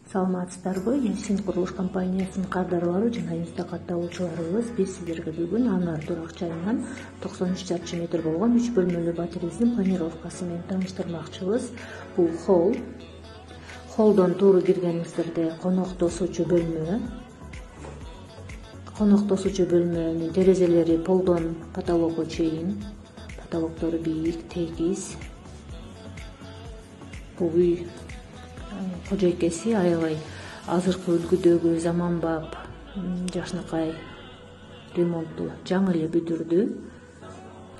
Саламатсыздарбы? Ясин курулуш компаниясынын кардарлары жана инста катталуучуларыбыз, биз сиздерге бүгүн Анар турак жайынан 93 чарчы метр болгон 3 бөлмөлүү батирездин планировкасы менен тааныштырмакчыбыз. Бул холл. Холлдон тууру киргениңиздерде конок тосуучу бөлмө. Конок тосуучу бөлмөнүн терезелери полдон потолокко чейин. Потолоктору бийик, тегиз. Бул үй кожойкеси аябай азыркы үлгүдөгү заманбап жакшынакай ремонтту жаңы эле бүтүрдү.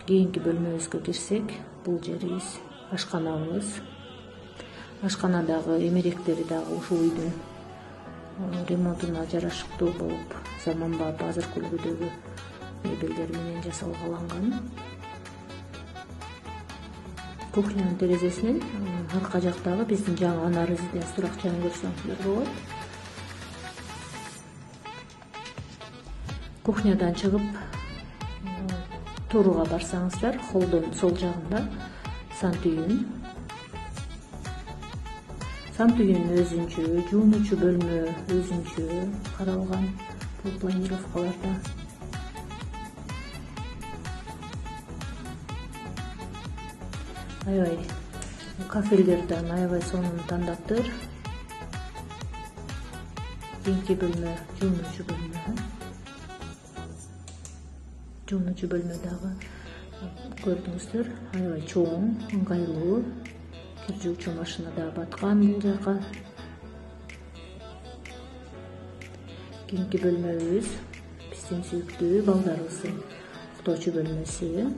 Кийинки бөлмөбүзгө кирсек, бул жерибиз ашканабыз. Ашканадагы эмеректери дагы ушул үйдүн ремонтуна жарашыктуу болуп, заманбап азыркы үлгүдөгү мебелдер менен жасалгаланган. Кухнянын терезесинен арка жактагы биздин жаңы Анар резиденс турак жайын көрсөңүздөр болот. Кухнядан чыгып тууруга барсаңыздар, холдон сол жагында сант үйүн. Сант үйүнүн өзүнчө, жуунуучу бөлмө өзүнчө каралган бул планировкаларда. Аябай кафелдерден аябай сонун тандаптыр. Кийинки бөлмө жуунуучу бөлмө. Жуунуучу бөлмө дагы көрдүңүздөр, аябай чоң, ыңгайлуу. Кир жуучу машина да баткан бул жака. Кийинки бөлмөбүз биздин сүйүктүү балдарыбыздын уктоочу бөлмөсү.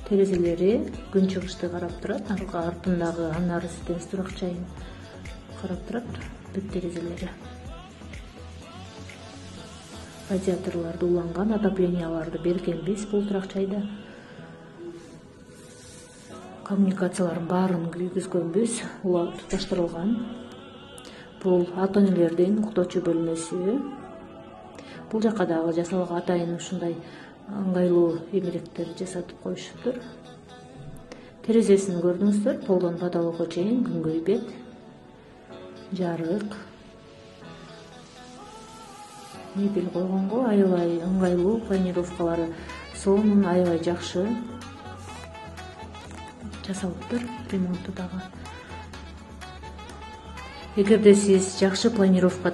Терезелери күн чыгышты карап турат, артындагы Анар резиденс турак жайын карап турат, бүт терезелери. Радиаторлорду уланган, отопленияларды бергенбиз бул турак жайда. Коммуникациялардын баарын күйгүзгөнбүз, улар туташтырылган. Бул ата энелердин уктоочу бөлмөсү. Бул жака дагы жасалган атайын ушундай ыңгайлуу эмеректер жасатып коюшуптур. Терезесин көрдүңүздөр, полдон потолокко чейин күнгөй бет, жарык. Мебель койгонго аябай ыңгайлуу, планировкалары сонун, аябай жакшы жасалыптыр, ремонту дагы. Эгерде сиз жакшы планировка